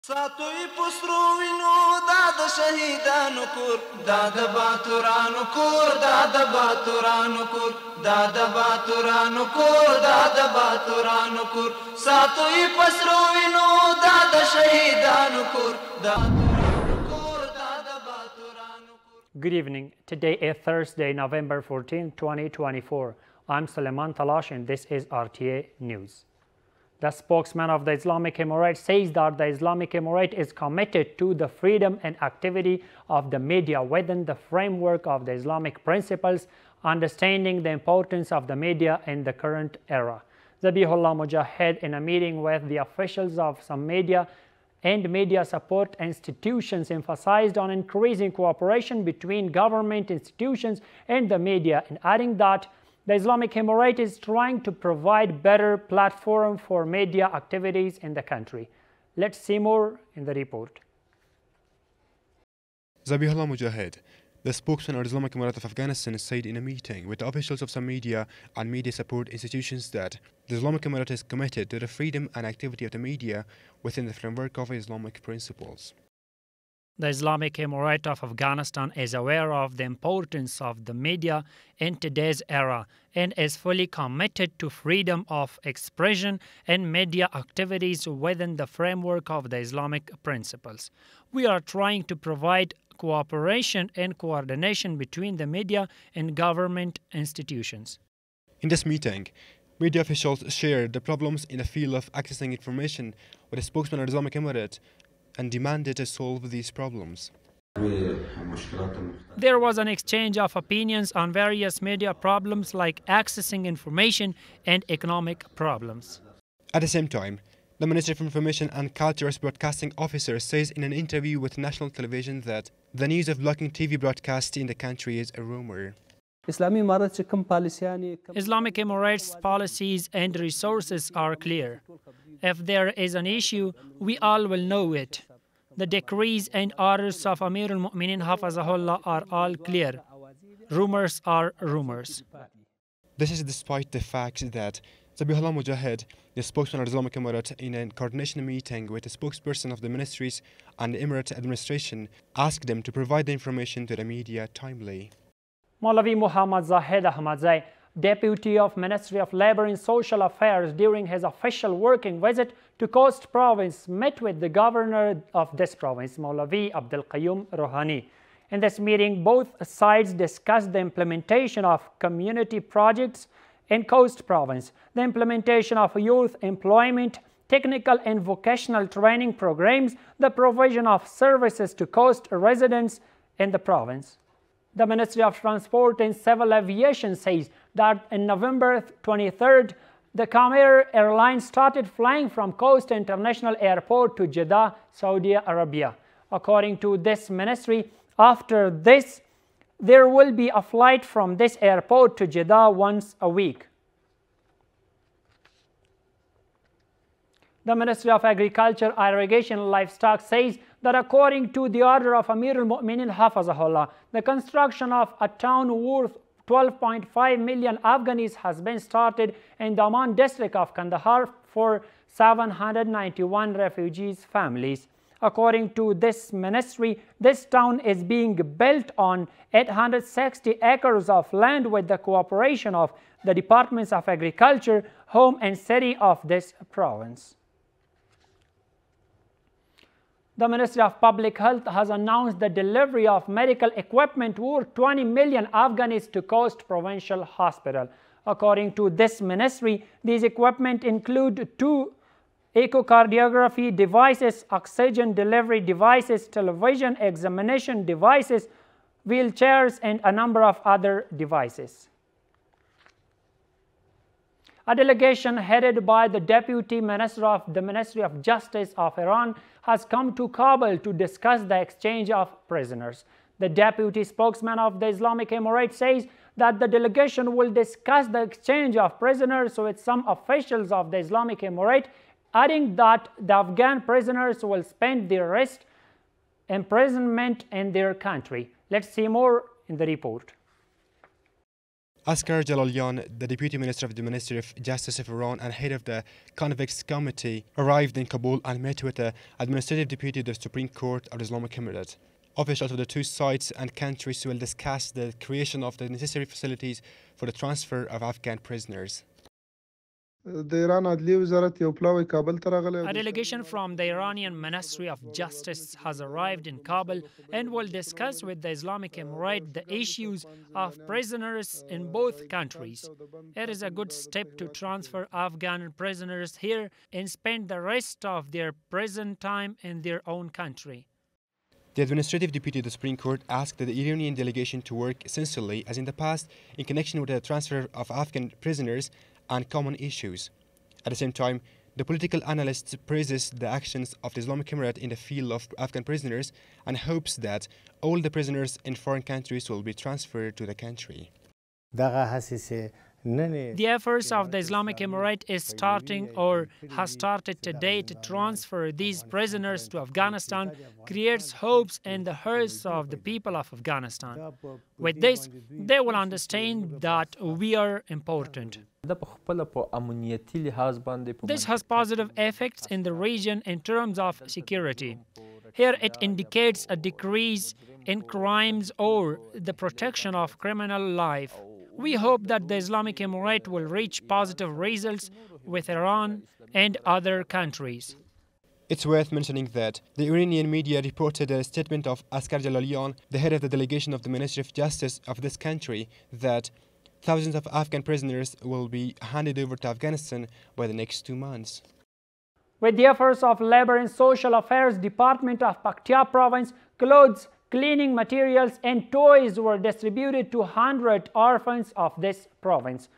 ساتوی پسرو وینو دا د شهیدانو کور دا د باتورانو کور دا د باتورانو کور دا د باتورانو کور دا د باتورانو کور ساتوی پسرو وینو دا د شهیدانو کور دا Good evening. Today is Thursday, November 14, 2024. I'm Suleiman Talash and this is RTA News. The spokesman of the Islamic Emirate says that the Islamic Emirate is committed to the freedom and activity of the media within the framework of the Islamic principles, understanding the importance of the media in the current era. Zabihullah Mujahid, in a meeting with the officials of some media and media support institutions, emphasized on increasing cooperation between government institutions and the media, and adding that the Islamic Emirate is trying to provide better platform for media activities in the country. Let's see more in the report. Zabihullah Mujahid, the spokesman of the Islamic Emirate of Afghanistan, said in a meeting with the officials of some media and media support institutions that the Islamic Emirate is committed to the freedom and activity of the media within the framework of Islamic principles. The Islamic Emirate of Afghanistan is aware of the importance of the media in today's era and is fully committed to freedom of expression and media activities within the framework of the Islamic principles. We are trying to provide cooperation and coordination between the media and government institutions. In this meeting, media officials shared the problems in the field of accessing information with the spokesman of the Islamic Emirate and demanded to solve these problems. There was an exchange of opinions on various media problems like accessing information and economic problems. At the same time, the Ministry of Information and Culture's broadcasting officer says in an interview with national television that the news of blocking TV broadcast in the country is a rumor. Islamic Emirates policies and resources are clear. If there is an issue, we all will know it. The decrees and orders of Amir al-Mu'minin Hafazahullah are all clear. Rumors are rumors. This is despite the fact that Zabihullah Mujahid, the spokesman of the Islamic Emirate, in a coordination meeting with the spokesperson of the ministries and the Emirate administration, asked them to provide the information to the media timely. Maulavi Muhammad Zahid Ahmadzai, Deputy of Ministry of Labor and Social Affairs, during his official working visit to Khost province, met with the governor of this province, Maulavi Abdul Qayyum Rohani. In this meeting, both sides discussed the implementation of community projects in Khost province, the implementation of youth employment, technical and vocational training programs, the provision of services to Khost residents in the province. The Ministry of Transport and Civil Aviation says that in November 23rd, the Khmer Airlines started flying from Khost International Airport to Jeddah, Saudi Arabia. According to this ministry, after this, there will be a flight from this airport to Jeddah once a week. The Ministry of Agriculture, Irrigation and Livestock says that according to the order of Amir al-Mu'minin Hafazahullah, the construction of a town worth 12.5 million Afghanis has been started in the Amman district of Kandahar for 791 refugees' families. According to this ministry, this town is being built on 860 acres of land with the cooperation of the Departments of Agriculture, Home and City of this province. The Ministry of Public Health has announced the delivery of medical equipment worth 20 million Afghanis to Khost Provincial Hospital. According to this ministry, these equipment include 2 echocardiography devices, oxygen delivery devices, television examination devices, wheelchairs, and a number of other devices. A delegation headed by the Deputy Minister of the Ministry of Justice of Iran has come to Kabul to discuss the exchange of prisoners. The deputy spokesman of the Islamic Emirate says that the delegation will discuss the exchange of prisoners with some officials of the Islamic Emirate, adding that the Afghan prisoners will spend their rest imprisonment in their country. Let's see more in the report. Asghar Jalalian, the Deputy Minister of the Ministry of Justice of Iran and head of the Convicts Committee, arrived in Kabul and met with the Administrative Deputy of the Supreme Court of the Islamic Emirate. Officials of the two sides and countries will discuss the creation of the necessary facilities for the transfer of Afghan prisoners. A delegation from the Iranian Ministry of Justice has arrived in Kabul and will discuss with the Islamic Emirate the issues of prisoners in both countries. It is a good step to transfer Afghan prisoners here and spend the rest of their prison time in their own country. The Administrative Deputy of the Supreme Court asked the Iranian delegation to work sincerely as in the past in connection with the transfer of Afghan prisoners and common issues. At the same time, the political analyst praises the actions of the Islamic Emirate in the field of Afghan prisoners and hopes that all the prisoners in foreign countries will be transferred to the country. The efforts of the Islamic Emirate is starting or has started today to transfer these prisoners to Afghanistan creates hopes in the hearts of the people of Afghanistan. With this, they will understand that we are important. This has positive effects in the region in terms of security. Here it indicates a decrease in crimes or the protection of criminal life. We hope that the Islamic Emirate will reach positive results with Iran and other countries. It's worth mentioning that the Iranian media reported a statement of Asghar Jalalian, the head of the delegation of the Ministry of Justice of this country, that thousands of Afghan prisoners will be handed over to Afghanistan by the next 2 months. With the efforts of Labor and Social Affairs Department of Paktia Province, clothes, cleaning materials and toys were distributed to 100 orphans of this province.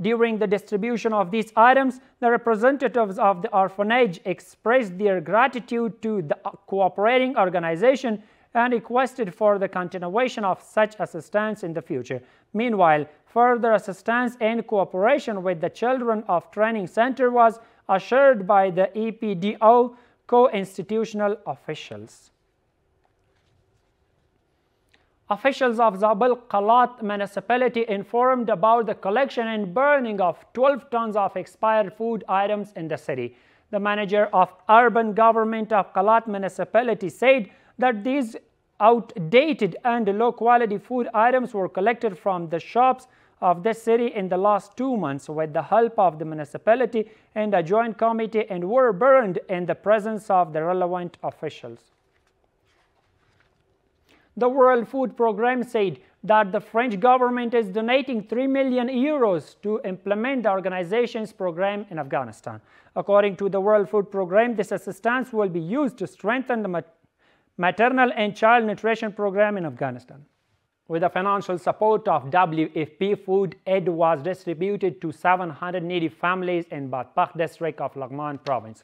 During the distribution of these items, the representatives of the orphanage expressed their gratitude to the cooperating organization and requested for the continuation of such assistance in the future. Meanwhile, further assistance and cooperation with the Children of Training Center was assured by the EPDO co-institutional officials. Officials of Zabul Qalat municipality informed about the collection and burning of 12 tons of expired food items in the city. The manager of urban government of Qalat municipality said that these outdated and low-quality food items were collected from the shops of the city in the last 2 months with the help of the municipality and a joint committee and were burned in the presence of the relevant officials. The World Food Programme said that the French government is donating 3 million euros to implement the organization's program in Afghanistan. According to the World Food Programme, this assistance will be used to strengthen the maternal and child nutrition program in Afghanistan. With the financial support of WFP, food aid was distributed to 700 needy families in Batpakh district of Laghman province.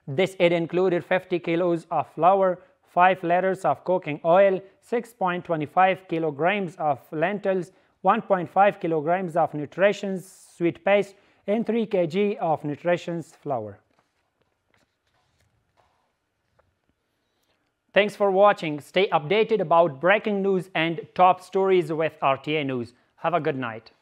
This aid included 50 kilos of flour, 5 liters of cooking oil, 6.25 kilograms of lentils, 1.5 kilograms of nutritious sweet paste, and 3 kg of nutritious flour. Thanks for watching. Stay updated about breaking news and top stories with RTA News. Have a good night.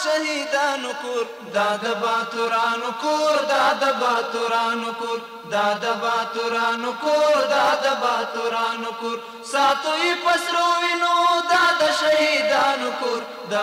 شهیدانو کور دا د باتورانو کور دا د باتورانو کور دا د باتورانو کور دا د باتورانو کور ساتوي پسرو وینو دا د شهیدانو کور دا